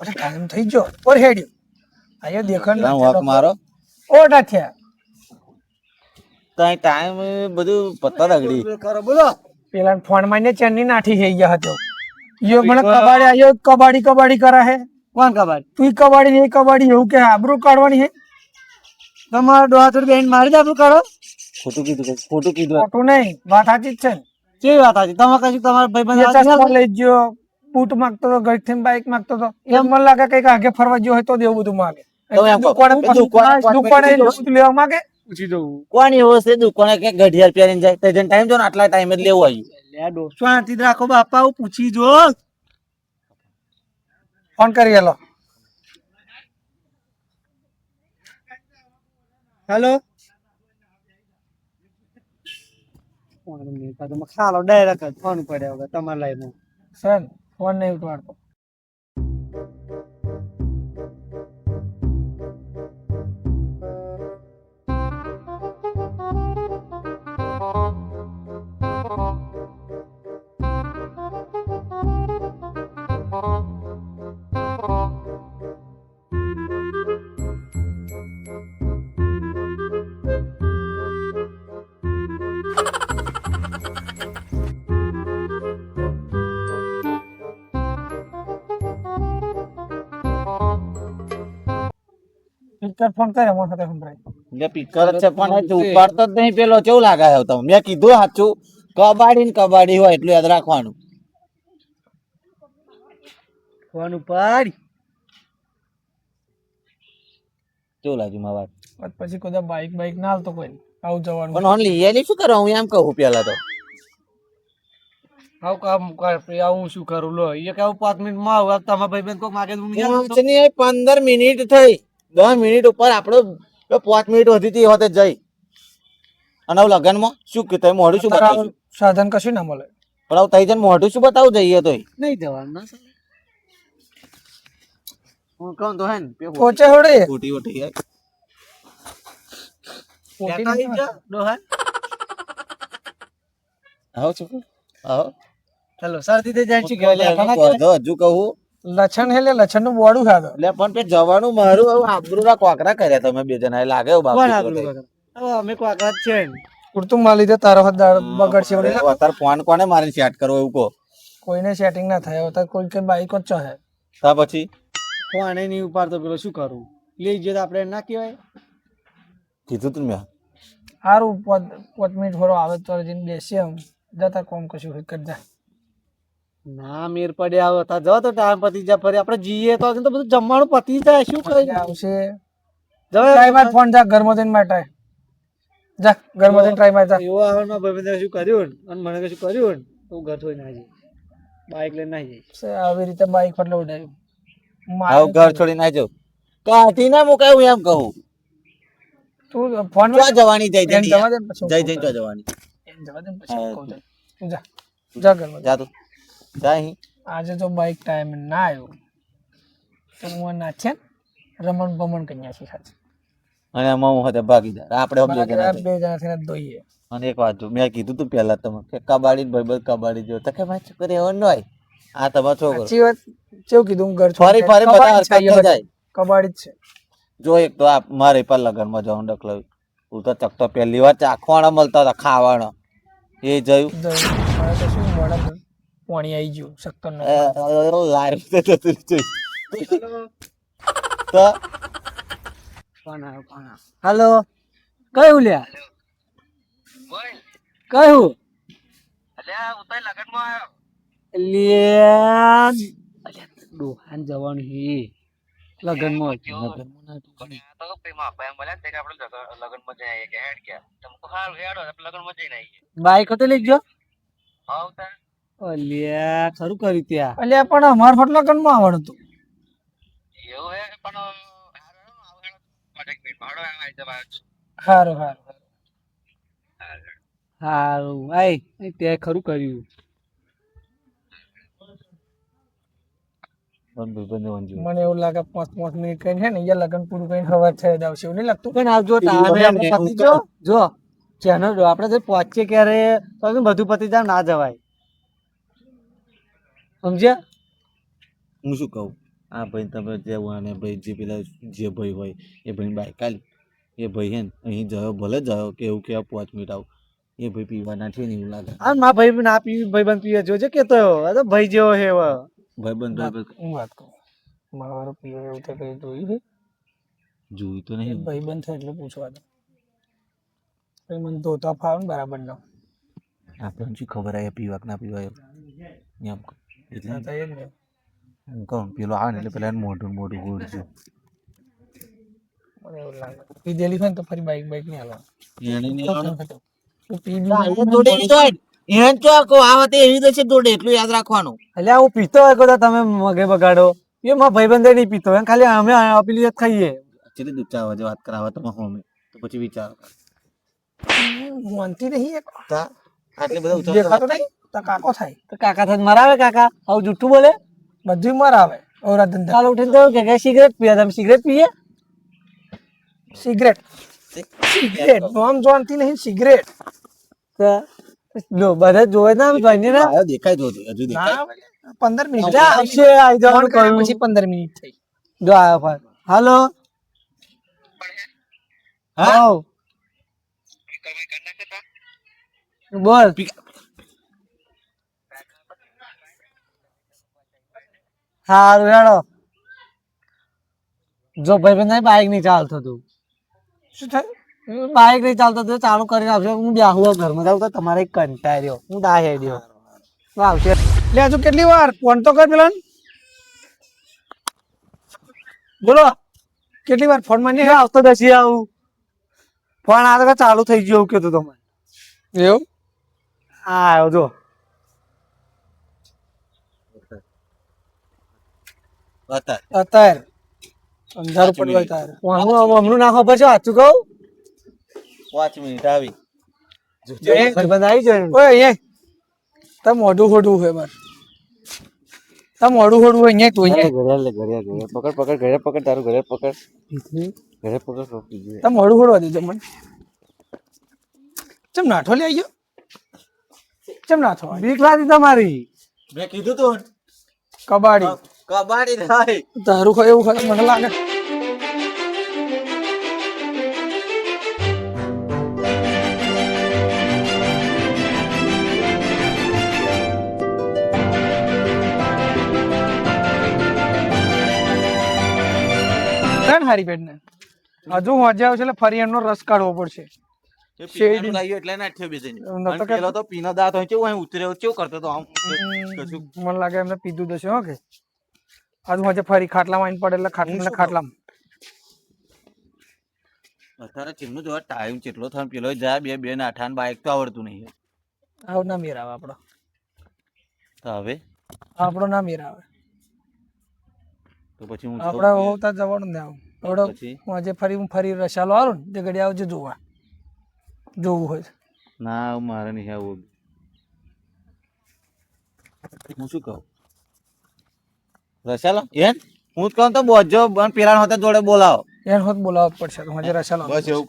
પછી ટાઈમ થઈ ગયો પર હેડ્યો આયો દેખણ વોક મારો ઓટા થયા તો ટાઈમ બધું પત્તા દગડી કરો બોલો પેલા ફોન માં ને ચેનની નાઠી થઈ ગયા હતો યો મને કબાડી આયો કબાડી કબાડી કરા હે કોણ કબાડ તું કબાડી નહીં કબાડી એવું કે આબરૂ કાઢવાની હે તમારો ડોહા બેન મારી દે આપણું કરો ખોટું કીધું ખોટું નહીં વાત સાચી જ છે ને કેવી વાત હતી તમે કશું તમારા એ ભાઈ ચશ્મા લઈ ગયો બૂટ માંગતો હતો ઘરથી બાઈક માંગતો હતો એમ મને લાગે કઈક આગે ફરવા ગયો હોય તો દેવું બધું માંગે તો એમ કહો, દુકાને વસ્તુ લેવા માંગે પૂછી દઉં કોણ એવો છે દુકાને કે ઘડિયાળ પહેરીને જાય તો જેને ટાઈમ જો ને આટલા ટાઈમે જ લેવું આવ્યું શાંતિ રાખો બાપા હું પૂછી જો ફોન કરી હેલો હેલો ખાલો ડાયરેક્ટ ફોન પડ્યા વગર તમારા લાઈનમાં સર ફોન નહીં ઉઠવાડતો ફોન કરે અમારા સાથે સંભળાય એટલે પીકર જ છે પણ હજુ ઉપાડતો જ નહીં પેલો કેવું લાગે છે તમે મેં કીધું સાચું કબાડી ને કબાડી હોય એટલું યાદ રાખવાનું ફોન ઉપાડ કેવું લાગ્યું મારા વાત પછી કોઈ બાઈક બાઈક ના હાલતો કોઈ આવું જવાનું પણ ઓન લઈ આલી શું કરવા હું એમ કહું પેલા તો આવું કામ કર આવું શું કરું લો એ કેવું 5 મિનિટમાં આવું તમારા ભાઈ બેન કોક માગે હું પાંચ ની 15 મિનિટ થઈ 10 મિનિટ ઉપર આપડે 5 મિનિટ વધી હતી હોતે જઈ અને લગનમાં શું કે તમે મોઢું શું બતાવશું સાધન કશું ના મળે પણ આવું થઈ જાય મોઢું શું બતાવું જઈએ તો નહીં જવાનું ના હું કહું તો હે ને પહોંચે હોડે ખોટી વટી જાય ડોહા આવો છો આવો ચાલો શરદી થઈ જાય શું કહેવાય હજુ કહું લક્ષણ હે લે લક્ષણ નું બોડું ખાધો એટલે પણ પે જવાનું મારું હવે આબરૂ ના કોકરા કર્યા તમે બે જણા લાગે એવું બાપુ અમે કોઈ આગળ છે પૂરતું માં લીધે તારો હાથ બગડશે વળી. અત્યારે ફોન કોને મારીને સેટ કરવો એવું કહો કોઈને સેટિંગ ના થાય અત્યારે કોઈ કઈ બાઈક જ ચાહે તા પછી ફોન નહીં ઉપાડતો પેલો શું કરું લઈ ગયો તો આપણે ના કહેવાય કીધું તું મેં સારું 5 મિનિટ ફરો આવે તો જઈને બેસી આમ જતા કોમ કશું હોય કરી જાય ના મેર પડે આવે તા જો તો ટાઈમ પતી જાય ફરી આપણે જઈએ તો બધું જમવાનું પતી જાય શું કરી આવશે જવાય ટ્રાય માર ફોન જા ઘરમાં જઈને માટે જા ઘરમાં જઈને ટ્રાય માર જા એવો આવવાનો ભાઈ શું કર્યું અને મને કશું કર્યું તો હું ઘર છોડી ના જઈ બાઈક લઈને ના જઈ આવી રીતે બાઈક ફટલે ઉડાવ્યું આવું ઘર છોડી ના જાવ કાઢી ના મુકાય હું એમ કહું તું ફોન ક્યાં જવાની જઈ જઈ જવા દે પછી જઈ જઈ તો જવાની જવા દે પછી કહું તને. તું જા જા ઘરમાં જા તું જા અહીં આજે તો બાઈક ટાઈમ ના આવ્યો તો હું નાખ્યા રમણ ભમણ કન્યા છે સાચી અને એમાં હું હતા ભાગીદાર આપણે બે જણા બે જણા થઈને દોઈએ અને એક વાત જો મેં કીધું તું પહેલા તમે કે કબાડી ભાઈ કબાડી જો તો કે ભાઈ છોકરી એવો ન હોય આ તમારો છોકરો સાચી વાત કેવું કીધું હું ઘર ફરી ફરી બધા હરકત થઈ જાય કબાડી જ છે જો એક તો આ મારે પર લગનમાં જવાનું ડકલાવ્યું હું તો ચકતો પહેલી વાર ચાખવાના મળતા હતા ખાવાના એ જયું મારે તો શું મોડા પાણી આવી ગયું શક્કર લાર જતું રહ્યું. તો હાલો કયું લ્યા કયું દુકાન જવાનું હે લગનમાં બાઈક હતો લઈ ગયો અલ્યા ખરું કર્યું ત્યાં અલ્યા પણ અમાર ફટ લગનમાં આવવાનું હતું સારું સારું સારું આય તે ખરું કર્યું મને એવું લાગે 5 મિનિટ કઈ છે ને અહીંયા લગન પૂરું કઈ ખબર થઈ આવશે એવું નહીં લાગતું પણ આવજો પતિ જો જો ચેનલ આપણે જે પહોંચીએ ક્યારે તો બધું પતિ જાય ના જવાય સમજ્યા હું શું કહું આ ભાઈ તમે જે વાને ભાઈ જે પેલા જે ભાઈ હોય એ ભાઈ બાઈક આલી એ ભાઈ હે ને અહીં જયો ભલે જયો કે એવું કેવા 5 મિનિટ આવું એ ભાઈ પીવાના છે ને એવું લાગે આ મારા ભાઈ ના પી ભાઈ બંધ પીવે જોજે કેતો આ તો ભાઈ જેવો હે હવે. ભાઈ બંધ હું વાત કહું મારો પીવો એવું તો કઈ જોયું છે જોયું તો નહીં ભાઈ બંધ થાય એટલે પૂછવા દો પછી મને ધોતા ફાવે ને બરાબર ના આપણને શું ખબર આવે પીવા કે ના પીવા એમ એટલે તો એ જ ને હું કહું પેલો આવે ને એટલે પેલા મોઢું ગોળજો મને એવું લાગે પીધેલી હોય ને તો ફરી બાઈક નહીં હાલવા એને નહીં આવવાનું. તું પી એને તો આખો આ વખતે એવી દશે દોડે એટલું યાદ રાખવાનું એટલે હું પીતો હોય તો તમે મગે બગાડો એ મારા ભાઈ બંધ નહીં પીતો એમ ખાલી અમે પેલી જ ખાઈએ. ચલી દુચા અવાજે વાત કરાવવા તમે હોમે તો પછી વિચારો માનતી નહીં એક તા આટલે બધા ઉચા દેખાતો નહીં તો કાકો થાય તો કાકા થાય મરાવે કાકા આવું જુઠ્ઠું બોલે. બધું મરાવે ઓરા ધંધા કાલ ઉઠીને તો કે સિગરેટ પીએ તમે સિગરેટ પીએ સિગરેટ સિગરેટ નામ જાણતી નહીં સિગરેટ તો લો બધા જોવે ને આમ જોઈને ને આયો દેખાય તો હજુ દેખાય ના 15 મિનિટ જા આવશે આવી જવાનું કહ્યું. પછી 15 મિનિટ થઈ જો આવ્યો ફોન. હાલો હા હા બોલ સારું હેડો જો ભાઈ બંધ બાઈક નહીં ચાલતો તું શું થાય બાઈક નહીં ચાલતો તું ચાલુ કરીને આવશે હું બેહું ઘરમાં જાઉં તો તમારે કંટાળ્યો હું દાહે રહ્યો આવશે લે હજુ કેટલી વાર ફોન તો કર પેલા બોલો કેટલી વાર ફોન માં નહીં આવતો દસી આવું ફોન આ તો ચાલુ થઈ ગયો એવું કીધું તમે એવું હા આવ્યો જો બતા અત્યારે અંધારું પડવા તારે હમણાં નાખો પછી સાચું કહું 5 મિનિટ આવી ભાઈબંધ આવી જાય ઓય એ તમ મોઢું ખોટું હોય માર તમ મોઢું ખોટું હોય અહીંયા તું અહીંયા પકડ તારું ઘરે પકડ તમ મોઢું ખોડવા દેજો મને ચમ નાઠો લઈ આવ્યો ચમ નાઠો બીક લાગી તમારી મેં કીધું તો કબાડી કબાડી થાય તારું ખાય એવું ખાય મને લાગે હારી પેટ ને હજુ મજા આવશે એટલે ફરી એમનો રસ કાઢવો પડશે શેરડી લાગ્યો એટલે નાઠ્યો બેસીને અને પેલો તો પીનો દાંત હોય કેવું ઉતર્યો કેવું કરતો તો આમ કશું મને લાગે એમને પીધું દશે હો કે હજુ મજા ફરી ખાટલામાં આવીને પડે એટલે ખાટલામાં અત્યારે ચીમનું જોવા ટાઈમ કેટલો થાય પેલો જાય બે નાઠાન બાઈક તો આવડતું નહીં આવું ના મેર આવે આપણો તો હવે આપણો ના મેર આવે તો પછી હું આપણે હોતા જવાનું ને આવું થોડો પછી આજે ફરી રસાલો આવું ને તે ઘડી આવજો જોવા જોવું હોય ના મારે નહીં આવું હું શું કહું રસાલો એન હું જ કહું તો બોજો પેલા હોતા જોડે બોલાવો એને હોત બોલાવવા પડશે તો આજે રસાલો બસ એવું